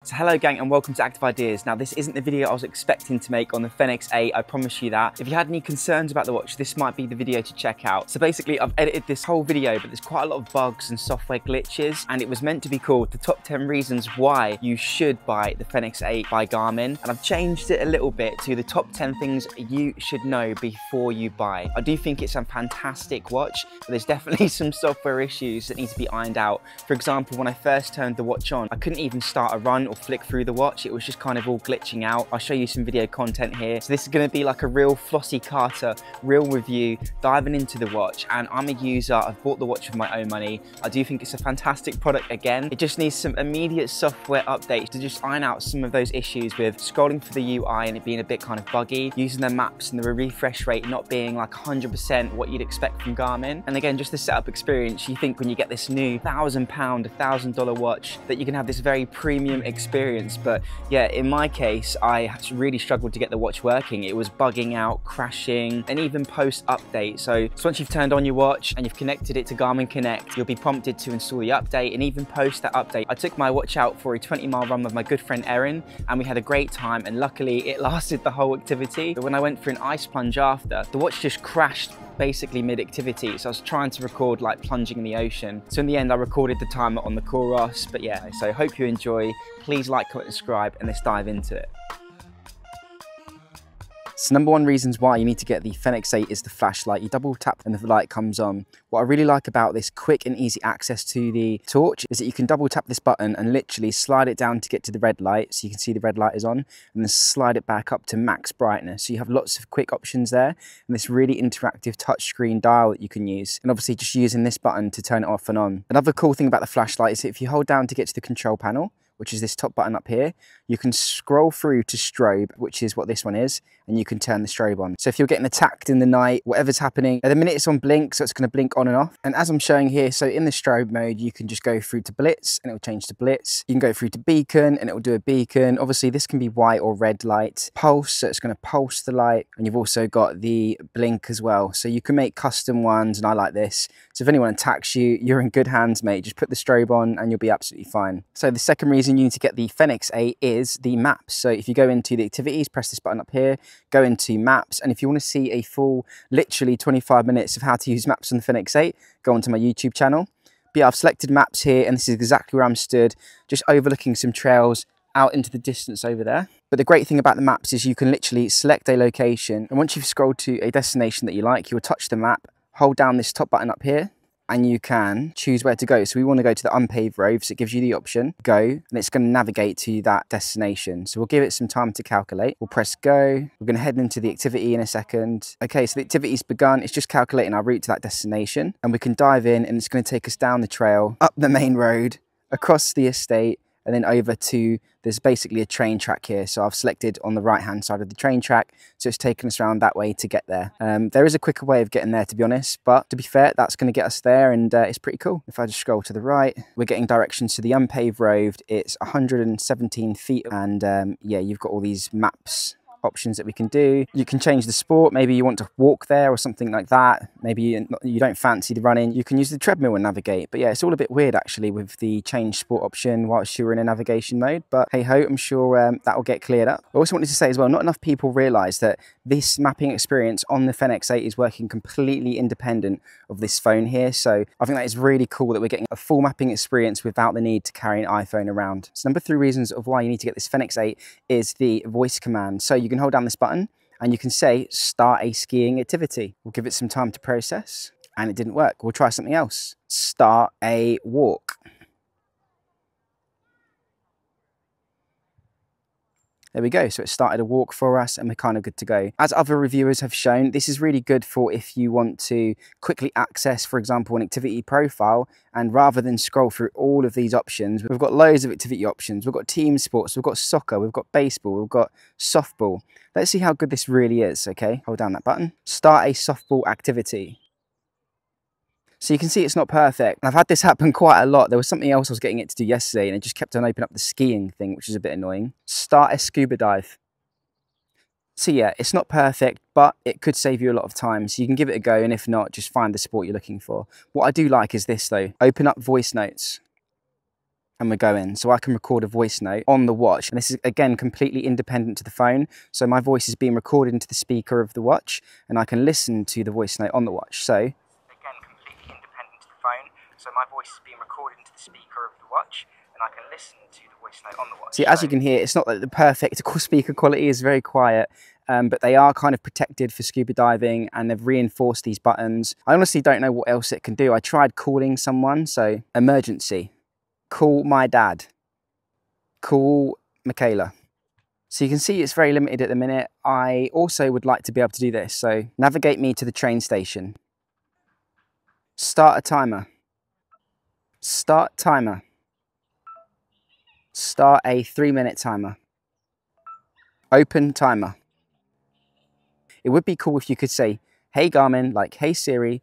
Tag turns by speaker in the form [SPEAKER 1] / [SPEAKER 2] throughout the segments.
[SPEAKER 1] So hello gang and welcome to Active Ideas. Now this isn't the video I was expecting to make on the Fenix 8, I promise you that. If you had any concerns about the watch, this might be the video to check out. So basically I've edited this whole video, but there's quite a lot of bugs and software glitches, and it was meant to be called the top 10 reasons why you should buy the Fenix 8 by Garmin. And I've changed it a little bit to the top 10 things you should know before you buy. I do think it's a fantastic watch, but there's definitely some software issues that need to be ironed out. For example, when I first turned the watch on, I couldn't even start a run or flick through the watch. It was just kind of all glitching out. I'll show you some video content here. So this is going to be like a real Flossie Carter, real review, diving into the watch. And I'm a user, I've bought the watch with my own money. I do think it's a fantastic product again. It just needs some immediate software updates to just iron out some of those issues with scrolling for the UI and it being a bit kind of buggy, using the maps and the refresh rate not being like 100% what you'd expect from Garmin. And again, just the setup experience, you think when you get this new £1,000, $1,000 watch that you can have this very premium experience. But yeah, in my case, I really struggled to get the watch working. It was bugging out, crashing, and even post update. So once you've turned on your watch and you've connected it to Garmin Connect, you'll be prompted to install the update and even post that update. I took my watch out for a 20-mile run with my good friend Erin, and we had a great time, and luckily it lasted the whole activity. But when I went for an ice plunge after, the watch just crashed basically mid-activity. So I was trying to record like plunging in the ocean. So in the end, I recorded the timer on the Coros. But yeah, so hope you enjoy. Please like, comment, and subscribe, and let's dive into it. So number one reasons why you need to get the Fenix 8 is the flashlight. You double tap and the light comes on. What I really like about this quick and easy access to the torch is that you can double tap this button and literally slide it down to get to the red light. So you can see the red light is on, and then slide it back up to max brightness. So you have lots of quick options there, and this really interactive touchscreen dial that you can use. And obviously just using this button to turn it off and on. Another cool thing about the flashlight is that if you hold down to get to the control panel, which is this top button up here, you can scroll through to strobe, which is what this one is, and you can turn the strobe on. So if you're getting attacked in the night, whatever's happening, at the minute it's on blink, so it's gonna blink on and off. And as I'm showing here, so in the strobe mode, you can just go through to blitz and it will change to blitz. You can go through to beacon and it will do a beacon. Obviously this can be white or red light. Pulse, so it's gonna pulse the light. And you've also got the blink as well. So you can make custom ones, and I like this. So if anyone attacks you, you're in good hands, mate. Just put the strobe on and you'll be absolutely fine. So the second reason you need to get the Fenix 8 is the maps. So if you go into the activities, press this button up here, go into maps, and if you want to see a full literally 25 minutes of how to use maps on the Fenix 8, go onto my YouTube channel. But yeah, I've selected maps here, and this is exactly where I'm stood, just overlooking some trails out into the distance over there. But the great thing about the maps is you can literally select a location, and once you've scrolled to a destination that you like, you'll touch the map, hold down this top button up here, and you can choose where to go. So we want to go to the unpaved road, so it gives you the option, go, and it's going to navigate to that destination. So we'll give it some time to calculate. We'll press go. We're going to head into the activity in a second. Okay, so the activity's begun. It's just calculating our route to that destination, and we can dive in, and it's going to take us down the trail, up the main road, across the estate, and then over to, there's basically a train track here. So I've selected on the right hand side of the train track, so it's taken us around that way to get there. There is a quicker way of getting there, to be honest, but to be fair, that's going to get us there, and it's pretty cool. If I just scroll to the right, we're getting directions to the unpaved road. It's 117 feet, and yeah, you've got all these maps options that we can do. You can change the sport. Maybe you want to walk there or something like that. Maybe you don't fancy the running. You can use the treadmill and navigate. But yeah, it's all a bit weird actually with the change sport option whilst you're in a navigation mode. But hey ho, I'm sure that will get cleared up. I also wanted to say as well, not enough people realise that this mapping experience on the Fenix 8 is working completely independent of this phone here. So I think that is really cool that we're getting a full mapping experience without the need to carry an iPhone around. So number 3 reasons of why you need to get this Fenix 8 is the voice command. So you can hold down this button and you can say start a skiing activity. We'll give it some time to process, and it didn't work. We'll try something else. Start a walk. There we go. So it started a walk for us and we're kind of good to go. As other reviewers have shown, this is really good for if you want to quickly access, for example, an activity profile, and rather than scroll through all of these options, we've got loads of activity options. We've got team sports, we've got soccer, we've got baseball, we've got softball. Let's see how good this really is, okay? Hold down that button. Start a softball activity. So you can see it's not perfect. I've had this happen quite a lot. There was something else I was getting it to do yesterday, and it just kept on opening up the skiing thing, which is a bit annoying. Start a scuba dive. So yeah, it's not perfect, but it could save you a lot of time. So you can give it a go, and if not, just find the sport you're looking for. What I do like is this though. Open up voice notes. and we're going. So I can record a voice note on the watch. And this is, again, completely independent to the phone. So my voice is being recorded into the speaker of the watch, and I can listen to the voice note on the watch. So, again, completely independent to the phone. So my voice is being recorded into the speaker of the watch, and I can listen to the voice note on the watch. See, as you can hear, it's not like the perfect speaker quality is very quiet. But they are kind of protected for scuba diving, and they've reinforced these buttons. I honestly don't know what else it can do. I tried calling someone, so emergency, call my dad, call Michaela. So you can see it's very limited at the minute. I also would like to be able to do this. So navigate me to the train station. Start a timer. Start timer. Start a 3-minute timer. Open timer. It would be cool if you could say, hey Garmin, like, hey Siri.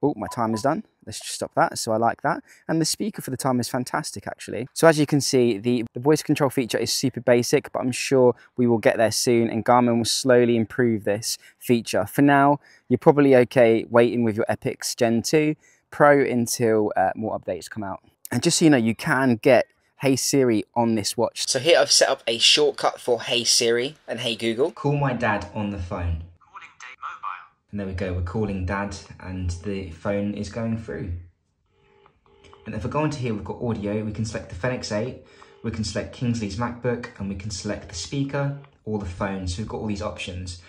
[SPEAKER 1] Oh, my timer's done. Let's just stop that. So I like that. And the speaker for the timer is fantastic, actually. So as you can see, the voice control feature is super basic, but I'm sure we will get there soon, and Garmin will slowly improve this feature. For now, you're probably okay waiting with your Epix Gen 2 Pro until more updates come out. And just so you know, you can get Hey Siri on this watch. So here I've set up a shortcut for Hey Siri and Hey Google. Call my dad on the phone. Calling Dad mobile. And there we go, we're calling dad and the phone is going through. And if I go into here, we've got audio, we can select the Fenix 8, we can select Kingsley's MacBook, and we can select the speaker or the phone. So we've got all these options.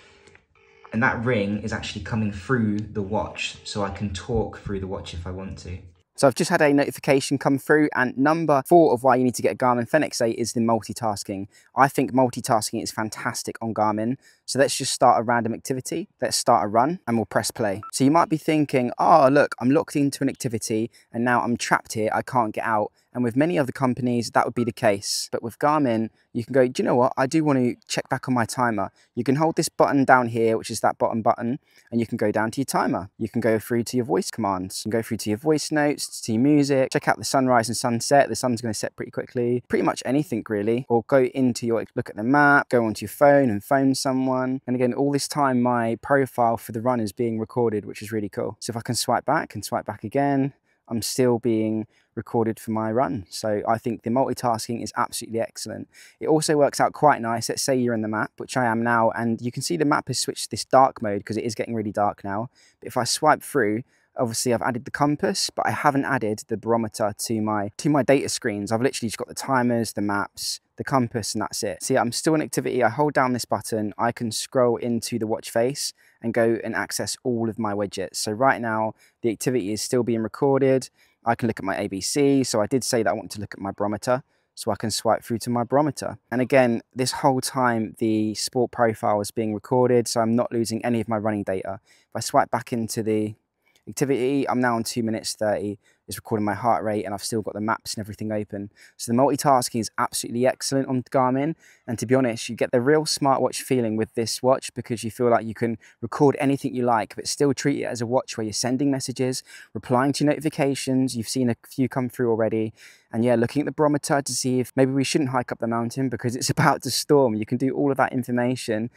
[SPEAKER 1] And that ring is actually coming through the watch, so I can talk through the watch if I want to. So I've just had a notification come through, and number 4 of why you need to get a Garmin Fenix 8 is the multitasking. I think multitasking is fantastic on Garmin. So let's just start a random activity. Let's start a run and we'll press play. So you might be thinking, oh, look, I'm locked into an activity and now I'm trapped here. I can't get out. And with many other companies, that would be the case. But with Garmin, you can go, do you know what? I do want to check back on my timer. You can hold this button down here, which is that bottom button, and you can go down to your timer. You can go through to your voice commands. You can go through to your voice notes, to your music, check out the sunrise and sunset. The sun's going to set pretty quickly. Pretty much anything really. Or go into your, look at the map, go onto your phone and phone someone. And again, all this time, my profile for the run is being recorded, which is really cool. So if I can swipe back and swipe back again, I'm still being recorded for my run. So I think the multitasking is absolutely excellent. It also works out quite nice. Let's say you're in the map, which I am now, and you can see the map has switched to this dark mode because it is getting really dark now. But if I swipe through, obviously I've added the compass, but I haven't added the barometer to my data screens. I've literally just got the timers, the maps, the compass, and that's it. See, I'm still in activity. I hold down this button, I can scroll into the watch face and go and access all of my widgets. So right now, the activity is still being recorded. I can look at my ABC. So I did say that I want to look at my barometer, so I can swipe through to my barometer. And again, this whole time, the sport profile is being recorded, so I'm not losing any of my running data. If I swipe back into the activity, I'm now on 2 minutes 30. It's recording my heart rate, and I've still got the maps and everything open. So the multitasking is absolutely excellent on Garmin. And to be honest, you get the real smartwatch feeling with this watch because you feel like you can record anything you like, but still treat it as a watch where you're sending messages, replying to notifications. You've seen a few come through already. And yeah, looking at the barometer to see if maybe we shouldn't hike up the mountain because it's about to storm. You can do all of that information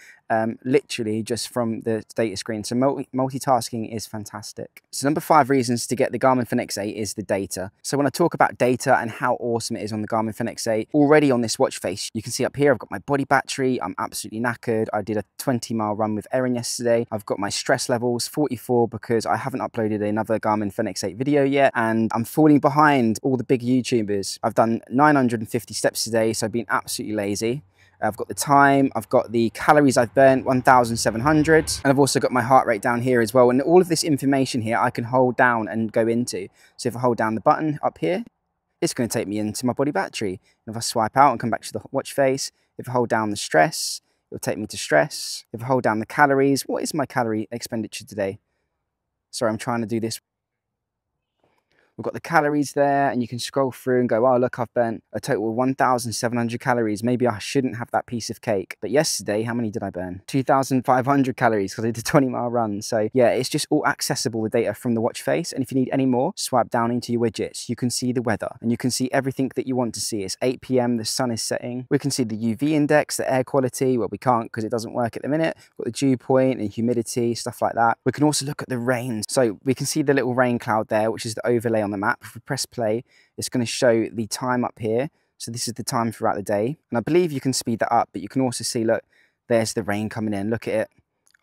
[SPEAKER 1] literally just from the data screen. So multitasking is fantastic. So number 5 reasons to get the Garmin Fenix 8 is the data. So when I talk about data and how awesome it is on the Garmin Fenix 8, already on this watch face, you can see up here, I've got my body battery. I'm absolutely knackered. I did a 20-mile run with Erin yesterday. I've got my stress levels 44 because I haven't uploaded another Garmin Fenix 8 video yet, and I'm falling behind all the big YouTubers. I've done 950 steps today, so I've been absolutely lazy. I've got the time, I've got the calories I've burnt, 1,700, and I've also got my heart rate down here as well. And all of this information here I can hold down and go into. So if I hold down the button up here, it's going to take me into my body battery. And if I swipe out and come back to the watch face, if I hold down the stress, it'll take me to stress. If I hold down the calories, what is my calorie expenditure today? Sorry, I'm trying to do this. We've got the calories there, and you can scroll through and go, oh, look, I've burnt a total of 1,700 calories. Maybe I shouldn't have that piece of cake. But yesterday, how many did I burn? 2,500 calories because I did a 20-mile run. So yeah, it's just all accessible, the data from the watch face. And if you need any more, swipe down into your widgets. You can see the weather and you can see everything that you want to see. It's 8 p.m, the sun is setting. We can see the UV index, the air quality. Well, we can't because it doesn't work at the minute. We've got the dew point and humidity, stuff like that. We can also look at the rain. So we can see the little rain cloud there, which is the overlay on the map. If we press play, it's going to show the time up here. So this is the time throughout the day. And I believe you can speed that up, but you can also see, look, there's the rain coming in. Look at it.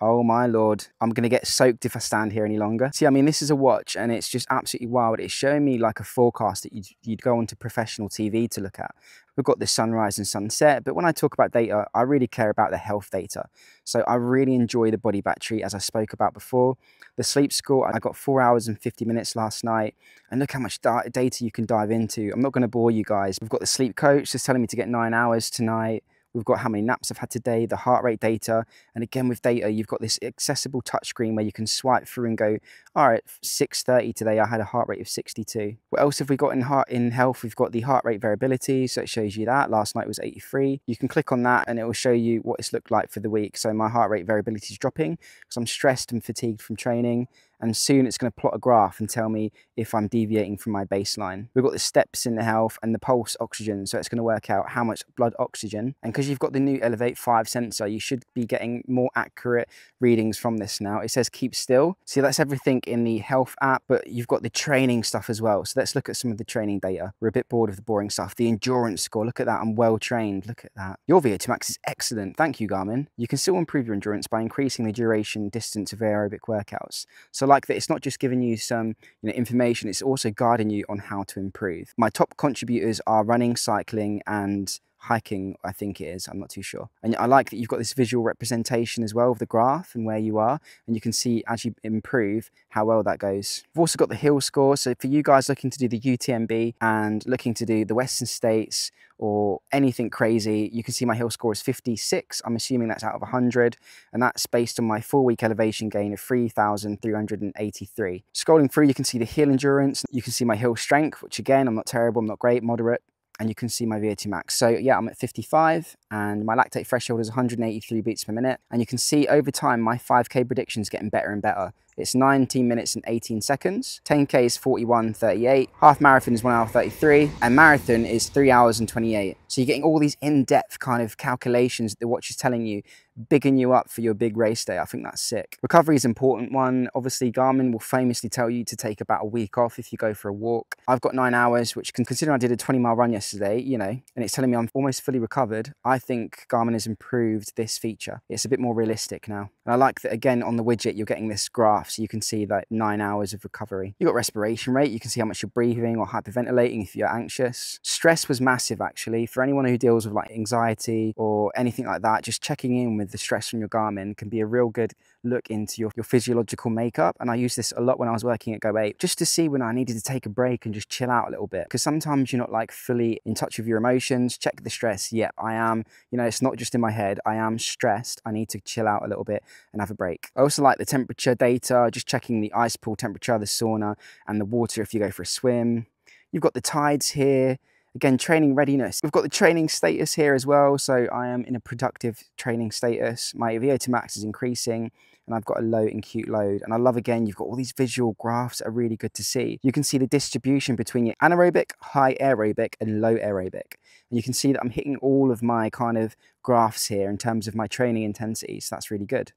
[SPEAKER 1] Oh my Lord, I'm going to get soaked if I stand here any longer. See, I mean, this is a watch and it's just absolutely wild. It's showing me like a forecast that you'd go onto professional TV to look at. We've got the sunrise and sunset, but when I talk about data, I really care about the health data. So I really enjoy the body battery, as I spoke about before. The sleep score, I got 4 hours and 50 minutes last night, and look how much data you can dive into. I'm not going to bore you guys. We've got the sleep coach that's telling me to get 9 hours tonight. We've got how many naps I've had today, the heart rate data. And again, with data, you've got this accessible touchscreen where you can swipe through and go, all right, 6:30 today, I had a heart rate of 62. What else have we got in health? We've got the heart rate variability. So it shows you that. Last night was 83. You can click on that and it will show you what it's looked like for the week. So my heart rate variability is dropping because I'm stressed and fatigued from training. And soon it's going to plot a graph and tell me if I'm deviating from my baseline. We've got the steps in the health and the pulse oxygen. So it's going to work out how much blood oxygen. And because you've got the new Elevate 5 sensor, you should be getting more accurate readings from this now. It says keep still. See, that's everything in the health app, but you've got the training stuff as well. So let's look at some of the training data. We're a bit bored of the boring stuff. The endurance score, look at that. I'm well trained. Look at that. Your VO2max is excellent. Thank you, Garmin. You can still improve your endurance by increasing the duration distance of aerobic workouts. So like that, it's not just giving you some information, it's also guiding you on how to improve. My top contributors are running, cycling, and hiking, I think it is. I'm not too sure. And I like that you've got this visual representation as well of the graph and where you are, and you can see as you improve how well that goes. We've also got the hill score. So for you guys looking to do the UTMB and looking to do the Western States or anything crazy, you can see my hill score is 56. I'm assuming that's out of 100, and that's based on my 4-week elevation gain of 3,383. Scrolling through, you can see the hill endurance. You can see my hill strength, which again, I'm not terrible, I'm not great, moderate. And you can see my VO2max. So yeah, I'm at 55 and my lactate threshold is 183 beats per minute. And you can see over time, my 5K prediction is getting better and better. It's 19 minutes and 18 seconds. 10K is 41:38. Half marathon is 1 hour 33. And marathon is 3 hours and 28. So you're getting all these in-depth kind of calculations that the watch is telling you, bigging you up for your big race day. I think that's sick. Recovery is an important one. Obviously, Garmin will famously tell you to take about a week off if you go for a walk. I've got 9 hours, which considering I did a 20-mile run yesterday, and it's telling me I'm almost fully recovered. I think Garmin has improved this feature. It's a bit more realistic now. And I like that, again, on the widget, you're getting this graph, so you can see like 9 hours of recovery. You've got respiration rate. You can see how much you're breathing or hyperventilating if you're anxious. Stress was massive, actually. For anyone who deals with like anxiety or anything like that, just checking in with the stress from your Garmin can be a real good look into your physiological makeup. And I used this a lot when I was working at Go8, just to see when I needed to take a break and just chill out a little bit. Because sometimes you're not like fully in touch with your emotions. Check the stress. Yep, I am. It's not just in my head. I am stressed. I need to chill out a little bit and have a break. I also like the temperature data, just checking the ice pool temperature, the sauna, and the water if you go for a swim. You've got the tides here. Again, training readiness. We've got the training status here as well. So I am in a productive training status. My VO2max is increasing and I've got a low and cute load. And I love, again, you've got all these visual graphs that are really good to see. You can see the distribution between your anaerobic, high aerobic, and low aerobic. And you can see that I'm hitting all of my kind of graphs here in terms of my training intensity. So that's really good.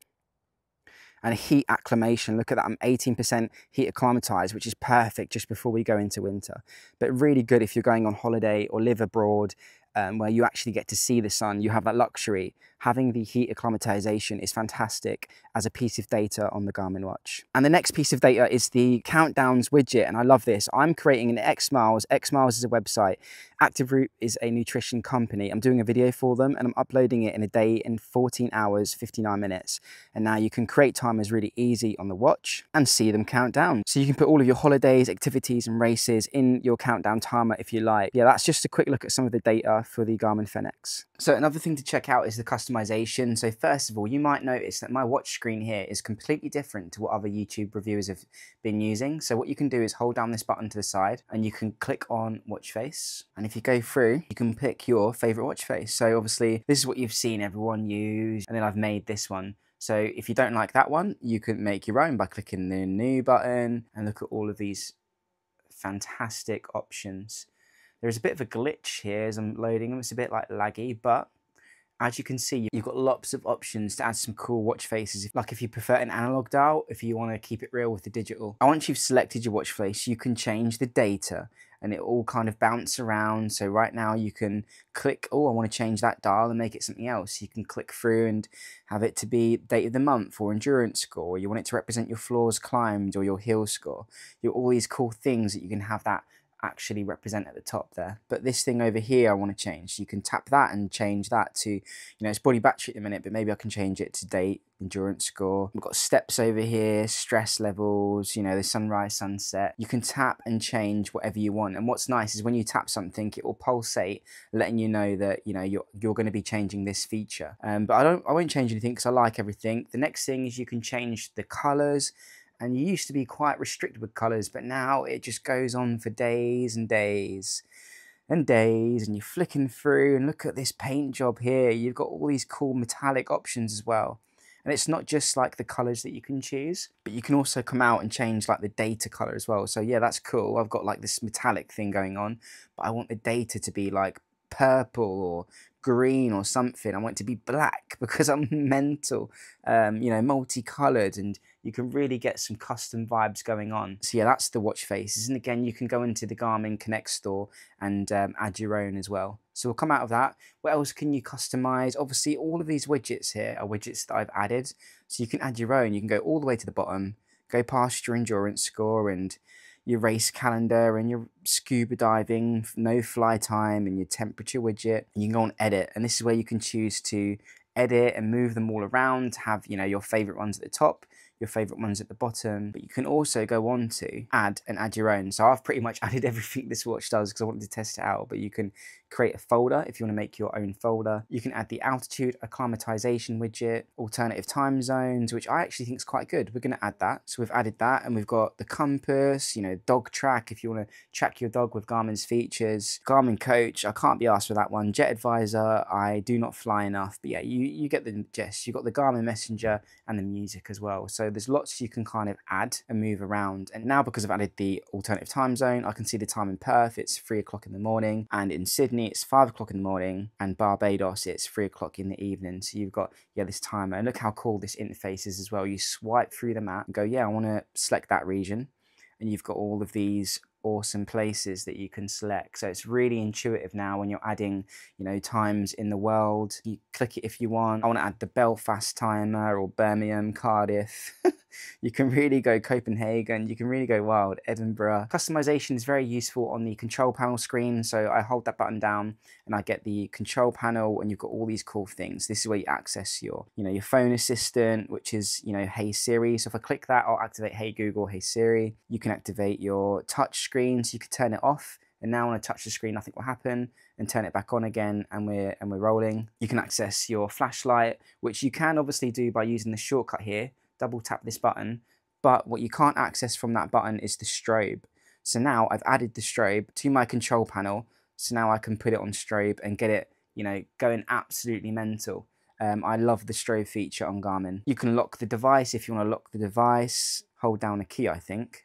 [SPEAKER 1] And heat acclimation, look at that, I'm 18% heat acclimatized, which is perfect just before we go into winter. But really good if you're going on holiday or live abroad, where you actually get to see the sun, you have that luxury. Having the heat acclimatization is fantastic as a piece of data on the Garmin watch. And the next piece of data is the countdowns widget, and I love this. I'm creating an X Miles. X Miles is a website. Active Root is a nutrition company. I'm doing a video for them and I'm uploading it in a day in 14 hours, 59 minutes. And now you can create timers really easy on the watch and see them count down. So you can put all of your holidays, activities and races in your countdown timer if you like. Yeah, that's just a quick look at some of the data for the Garmin Fenix. So another thing to check out is the customization. So first of all, you might notice that my watch screen here is completely different to what other YouTube reviewers have been using. So what you can do is hold down this button to the side and you can click on Watchface. And if you go through, you can pick your favorite watch face. So obviously this is what you've seen everyone use, and then I've made this one. So if you don't like that one, you can make your own by clicking the new button and look at all of these fantastic options. There's a bit of a glitch here as I'm loading them. It's a bit like laggy, but As you can see, you've got lots of options to add some cool watch faces, like if you prefer an analog dial, if you want to keep it real with the digital. And once you've selected your watch face, you can change the data and it all kind of bounce around. So right now you can click, oh, I want to change that dial and make it something else. You can click through and have it to be date of the month or endurance score, or you want it to represent your floors climbed or your hill score. You're all these cool things that you can have that actually represent at the top there. But this thing over here I want to change. You can tap that and change that to, you know, it's body battery at the minute, but maybe I can change it to date, endurance score. We've got steps over here, stress levels, you know, the sunrise, sunset. You can tap and change whatever you want. And what's nice is when you tap something, it will pulsate, letting you know that, you know, you're going to be changing this feature. But I won't change anything because I like everything. The next thing is you can change the colors. And you used to be quite restricted with colours, but now it just goes on for days and days and days, and you're flicking through, and look at this paint job here. You've got all these cool metallic options as well. And it's not just like the colours that you can choose, but you can also come out and change like the data colour as well. So yeah, that's cool. I've got like this metallic thing going on, but I want the data to be like purple or green or something. I want it to be black because I'm mental, you know, multicolored, and you can really get some custom vibes going on. So yeah, that's the watch faces. And again, you can go into the Garmin Connect store and add your own as well. So we'll come out of that. What else can you customize? Obviously, all of these widgets here are widgets that I've added. So you can add your own. You can go all the way to the bottom, go past your endurance score and your race calendar and your scuba diving, no fly time, and your temperature widget. And you can go on edit, and this is where you can choose to edit and move them all around, have, you know, your favorite ones at the top, your favorite ones at the bottom, but you can also go on to add your own. So I've pretty much added everything this watch does because I wanted to test it out, but you can create a folder if you want to make your own folder. You can add the altitude acclimatization widget, alternative time zones, which I actually think is quite good. We're going to add that. So we've added that, and we've got the compass, you know, dog track if you want to track your dog with Garmin's features, Garmin coach, I can't be asked for that one, jet advisor, I do not fly enough, but yeah, you get the gist. You've got the Garmin messenger and the music as well. So there's lots you can kind of add and move around. And now because I've added the alternative time zone, I can see the time in Perth, it's 3 o'clock in the morning, and in Sydney it's 5 o'clock in the morning, and Barbados it's 3 o'clock in the evening. So you've got, yeah, this timer, and look how cool this interface is as well. You swipe through the map and go, yeah, I want to select that region, and you've got all of these awesome places that you can select. So it's really intuitive now when you're adding, you know, times in the world. You click it if you want. I want to add the Belfast timer or Birmingham, Cardiff. You can really go Copenhagen, you can really go wild, Edinburgh. Customization is very useful on the control panel screen. So I hold that button down and I get the control panel, and you've got all these cool things. This is where you access your, you know, your phone assistant, which is, you know, Hey Siri. So if I click that, I'll activate Hey Google, Hey Siri. You can activate your touch screen, so you can turn it off. And now when I touch the screen, nothing will happen, and turn it back on again, and we're rolling. You can access your flashlight, which you can obviously do by using the shortcut here. Double tap this button, but what you can't access from that button is the strobe. So now I've added the strobe to my control panel, so now I can put it on strobe and get it, you know, going absolutely mental. I love the strobe feature on Garmin. You can lock the device if you want to lock the device. Hold down a key, I think.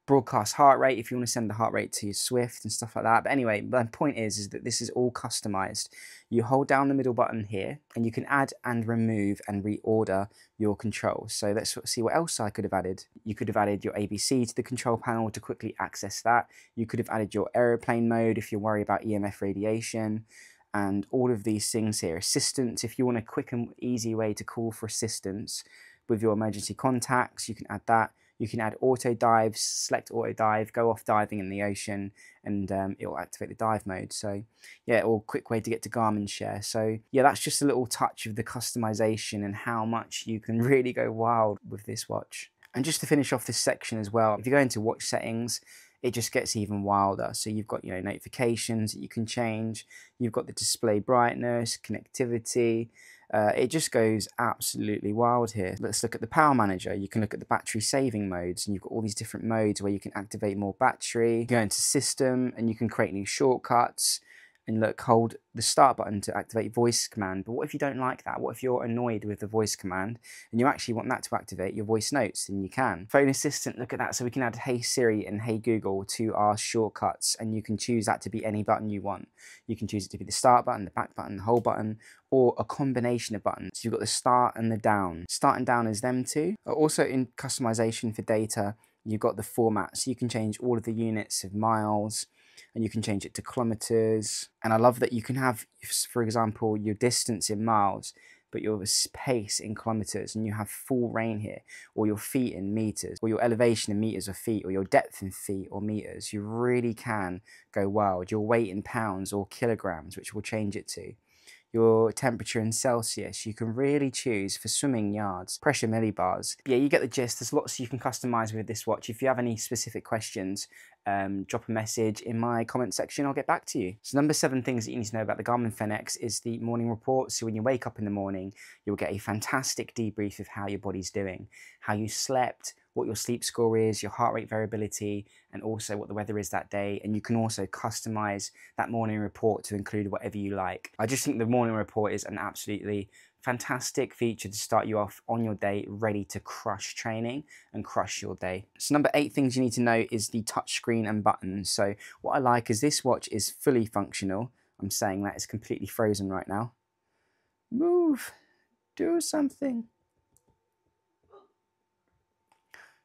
[SPEAKER 1] Broadcast heart rate if you want to send the heart rate to your Swift and stuff like that. But anyway, my point is that this is all customized. You hold down the middle button here, and you can add and remove and reorder your controls. So let's see what else I could have added. You could have added your ABC to the control panel to quickly access that. You could have added your aeroplane mode if you worry about EMF radiation, and all of these things here. Assistance, if you want a quick and easy way to call for assistance with your emergency contacts, you can add that. You can add auto dives, select auto dive, go off diving in the ocean, and it will activate the dive mode. So yeah, or quick way to get to Garmin share. So yeah, that's just a little touch of the customization and how much you can really go wild with this watch. And just to finish off this section as well, if you go into watch settings, it just gets even wilder. So you've got, you know, notifications that you can change. You've got the display brightness, connectivity. It just goes absolutely wild here. Let's look at the power manager. You can look at the battery saving modes, and you've got all these different modes where you can activate more battery. You go into system and you can create new shortcuts. And look, hold the start button to activate voice command. But what if you don't like that? What if you're annoyed with the voice command and you actually want that to activate your voice notes? Then you can. Phone assistant, look at that. So we can add Hey Siri and Hey Google to our shortcuts, and you can choose that to be any button you want. You can choose it to be the start button, the back button, the whole button, or a combination of buttons. So you've got the start and the down. Start and down is them two. Also in customization for data, you've got the format. So you can change all of the units of miles, and you can change it to kilometers. And I love that you can have, for example, your distance in miles, but your pace in kilometers, and you have full reign here, or your feet in meters, or your elevation in meters or feet, or your depth in feet or meters. You really can go wild. Your weight in pounds or kilograms, which we'll change it to. Your temperature in Celsius. You can really choose for swimming yards, pressure millibars. Yeah, you get the gist. There's lots you can customize with this watch. If you have any specific questions, drop a message in my comment section. I'll get back to you. So number 7 things that you need to know about the Garmin Fenix is the morning report. So when you wake up in the morning, you'll get a fantastic debrief of how your body's doing, how you slept, what your sleep score is, your heart rate variability, and also what the weather is that day. And you can also customize that morning report to include whatever you like. I just think the morning report is an absolutely fantastic feature to start you off on your day ready to crush training and crush your day. So number 8 things you need to know is the touchscreen and buttons. So what I like is this watch is fully functional. I'm saying that it's completely frozen right now. Move, do something.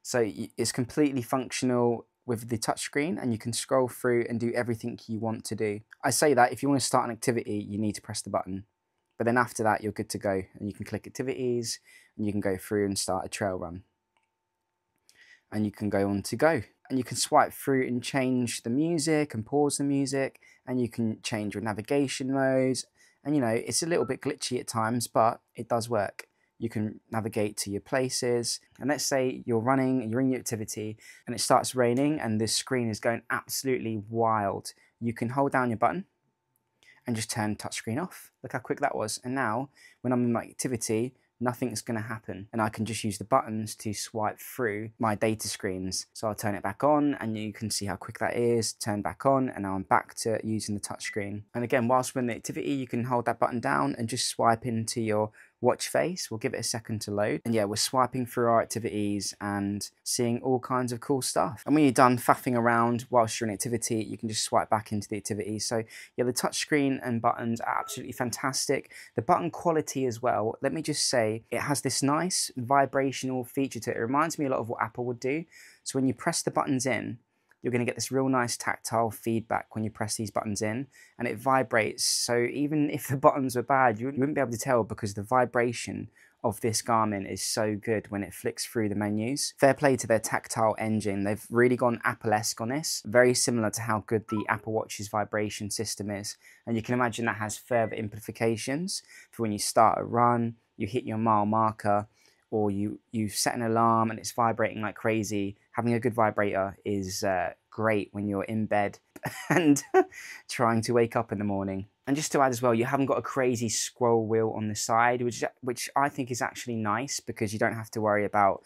[SPEAKER 1] So it's completely functional with the touchscreen, and you can scroll through and do everything you want to do. I say that if you want to start an activity, you need to press the button. But then after that, you're good to go, and you can click activities, and you can go through and start a trail run. And you can go on to go. And you can swipe through and change the music and pause the music, and you can change your navigation modes. And you know, it's a little bit glitchy at times, but it does work. You can navigate to your places, and let's say you're running and you're in your activity and it starts raining and the screen is going absolutely wild. You can hold down your button and just turn touchscreen off. Look how quick that was. And now when I'm in my activity, nothing's going to happen, and I can just use the buttons to swipe through my data screens. So I'll turn it back on and you can see how quick that is, turn back on, and now I'm back to using the touchscreen. And again, whilst we're in the activity, you can hold that button down and just swipe into your watch face. We'll give it a second to load. And yeah, we're swiping through our activities and seeing all kinds of cool stuff. And when you're done faffing around whilst you're in activity, you can just swipe back into the activity. So yeah, the touchscreen and buttons are absolutely fantastic. The button quality as well, let me just say, it has this nice vibrational feature to it. It reminds me a lot of what Apple would do. So when you press the buttons in, you're going to get this real nice tactile feedback when you press these buttons in, and it vibrates. So even if the buttons were bad, you wouldn't be able to tell, because the vibration of this Garmin is so good when it flicks through the menus. Fair play to their tactile engine. They've really gone Apple-esque on this, very similar to how good the Apple Watch's vibration system is. And you can imagine that has further implications for when you start a run, you hit your mile marker, or you set an alarm and it's vibrating like crazy. Having a good vibrator is great when you're in bed and trying to wake up in the morning. And just to add as well, you haven't got a crazy scroll wheel on the side, which I think is actually nice, because you don't have to worry about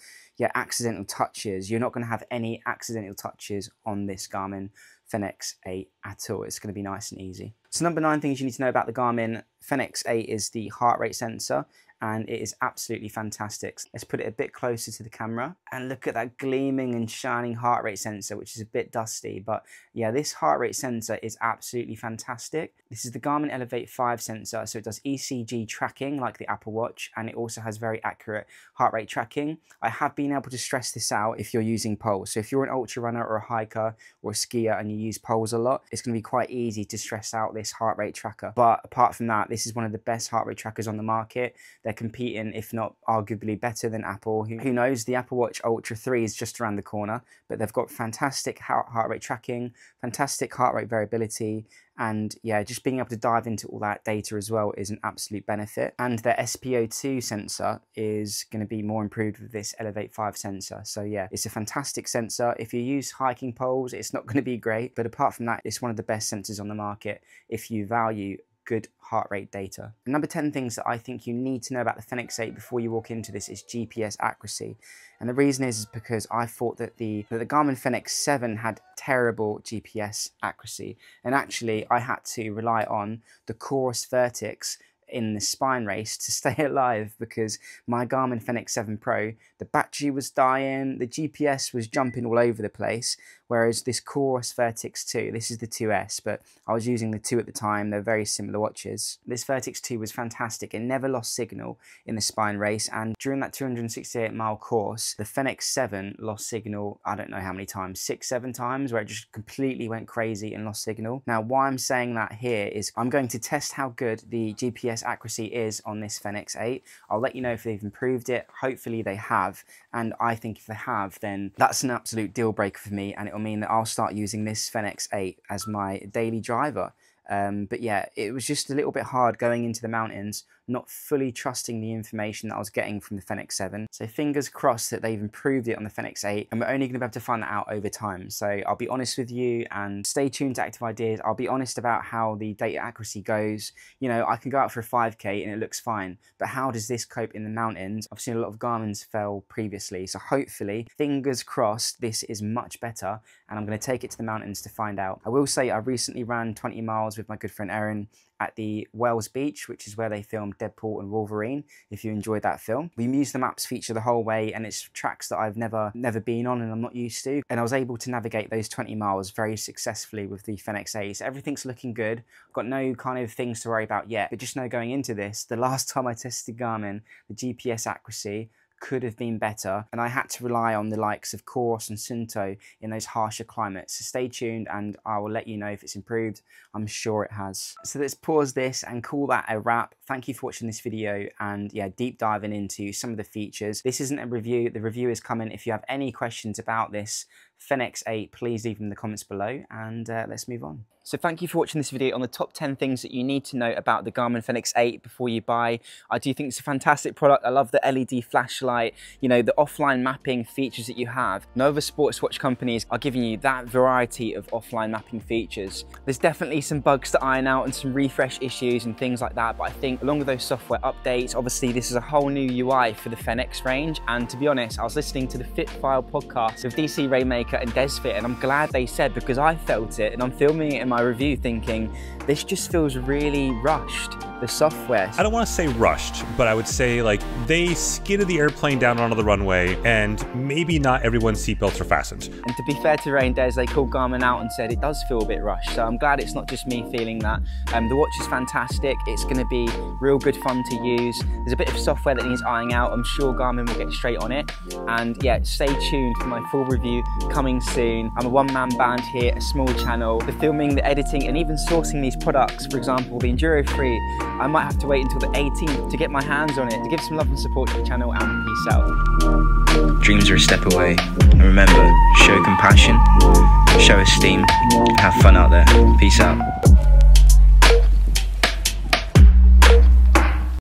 [SPEAKER 1] accidental touches. You're not going to have any accidental touches on this Garmin Fenix 8 at all. It's going to be nice and easy. So number 9 things you need to know about the Garmin Fenix 8 is the heart rate sensor, and it is absolutely fantastic. Let's put it a bit closer to the camera and look at that gleaming and shining heart rate sensor, which is a bit dusty, but yeah, this heart rate sensor is absolutely fantastic. This is the Garmin Elevate 5 sensor, so it does ECG tracking like the Apple Watch, and it also has very accurate heart rate tracking. I have been able to stress this out if you're using poles. So if you're an ultra runner or a hiker or a skier and you use poles a lot, it's going to be quite easy to stress out this heart rate tracker. But apart from that, this is one of the best heart rate trackers on the market. They're competing, if not arguably better than Apple. Who knows, the Apple Watch Ultra 3 is just around the corner, but they've got fantastic heart rate tracking, fantastic heart rate variability, and yeah, just being able to dive into all that data as well is an absolute benefit. And their SpO2 sensor is going to be more improved with this Elevate 5 sensor. So yeah, it's a fantastic sensor. If you use hiking poles, it's not going to be great, but apart from that, it's one of the best sensors on the market if you value good heart rate data. Number 10 things that I think you need to know about the Fenix 8 before you walk into this is GPS accuracy. And the reason is because I thought that the Garmin Fenix 7 had terrible GPS accuracy. And actually I had to rely on the Coros Vertix in the spine race to stay alive, because my Garmin Fenix 7 Pro, the battery was dying, the GPS was jumping all over the place, whereas this Coros Vertix 2, this is the 2S, but I was using the 2 at the time, they're very similar watches. This Vertix 2 was fantastic, it never lost signal in the spine race, and during that 268-mile course, the Fenix 7 lost signal, I don't know how many times, 6-7 times, where it just completely went crazy and lost signal. Now, why I'm saying that here is I'm going to test how good the GPS accuracy is on this Fenix 8. I'll let you know if they've improved it. Hopefully they have, and I think if they have, then that's an absolute deal breaker for me, and it'll mean that I'll start using this Fenix 8 as my daily driver. But yeah, it was just a little bit hard going into the mountains, not fully trusting the information that I was getting from the Fenix 7. So fingers crossed that they've improved it on the Fenix 8, and we're only going to be able to find that out over time. So I'll be honest with you, and stay tuned to Active Ideas. I'll be honest about how the data accuracy goes. You know, I can go out for a 5K and it looks fine, but how does this cope in the mountains? I've seen a lot of Garmin's fail previously, so hopefully, fingers crossed, this is much better, and I'm going to take it to the mountains to find out. I will say I recently ran 20 miles with my good friend Erin at the Wales Beach, which is where they filmed Deadpool and Wolverine, if you enjoyed that film. We used the maps feature the whole way, and it's tracks that I've never been on and I'm not used to, and I was able to navigate those 20 miles very successfully with the Fenix 8. So everything's looking good. I've got no kind of things to worry about yet, but just know going into this, the last time I tested Garmin, the GPS accuracy could have been better, and I had to rely on the likes of Coros and Sunto in those harsher climates. So stay tuned and I will let you know if it's improved. I'm sure it has. So let's pause this and call that a wrap. Thank you for watching this video, and yeah, deep diving into some of the features. This isn't a review, the review is coming. If you have any questions about this Fenix 8, please leave them in the comments below, and let's move on. So thank you for watching this video on the top 10 things that you need to know about the Garmin Fenix 8 before you buy. I do think it's a fantastic product. I love the LED flashlight, you know, the offline mapping features that you have. No other sports watch companies are giving you that variety of offline mapping features. There's definitely some bugs to iron out and some refresh issues and things like that, but I think along with those software updates, obviously this is a whole new UI for the Fenix range, and to be honest, I was listening to the Fitfile podcast with DCrainmaker and DesFit, and I'm glad they said, because I felt it, and I'm filming it in my review thinking this just feels really rushed, the software. I
[SPEAKER 2] don't want to say rushed, but I would say like they skidded the airplane down onto the runway, and maybe not everyone's seatbelts are fastened.
[SPEAKER 1] And to be fair to Rain Des, they called Garmin out and said it does feel a bit rushed, so I'm glad it's not just me feeling that. The watch is fantastic, it's going to be real good fun to use. There's a bit of software that needs ironing out, I'm sure Garmin will get straight on it, and yeah, stay tuned for my full review coming soon. I'm a one-man band here, a small channel. The filming, the editing, and even sourcing these products, for example the Enduro 3, I might have to wait until the 18th to get my hands on it. To give some love and support to the channel, and peace out. Dreams are a step away, and remember, show compassion, show esteem, have fun out there. Peace out.